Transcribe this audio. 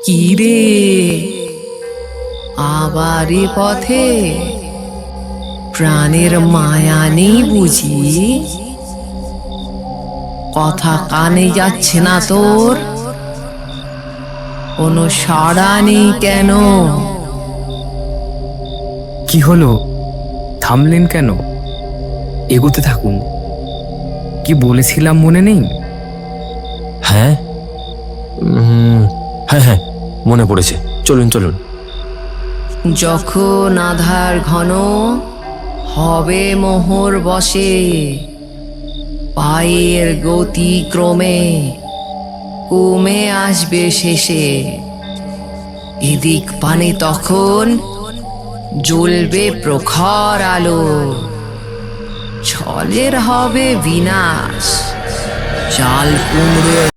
কি রে, আবার এ পথে? প্রাণের মায়া নেই বুঝি? কথা কানে যাচ্ছে না তোর? কোনো সাড়া নেই কেন? কি হলো, থামলেন কেন? এগোতে থাকুন। কি বলেছিলাম মনে নেই? হ্যাঁ, হ্যাঁ হ্যাঁ, মনে পড়েছে। চলুন চলুন। যখন আধার ঘন হবে মোহর বসে, পায়ের গতি ক্রমে কমে আসবে শেষে, এদিক পানে তখন জ্বলবে প্রখর আলো। ছলের হবে বিনাশ, চাল কুমড়োর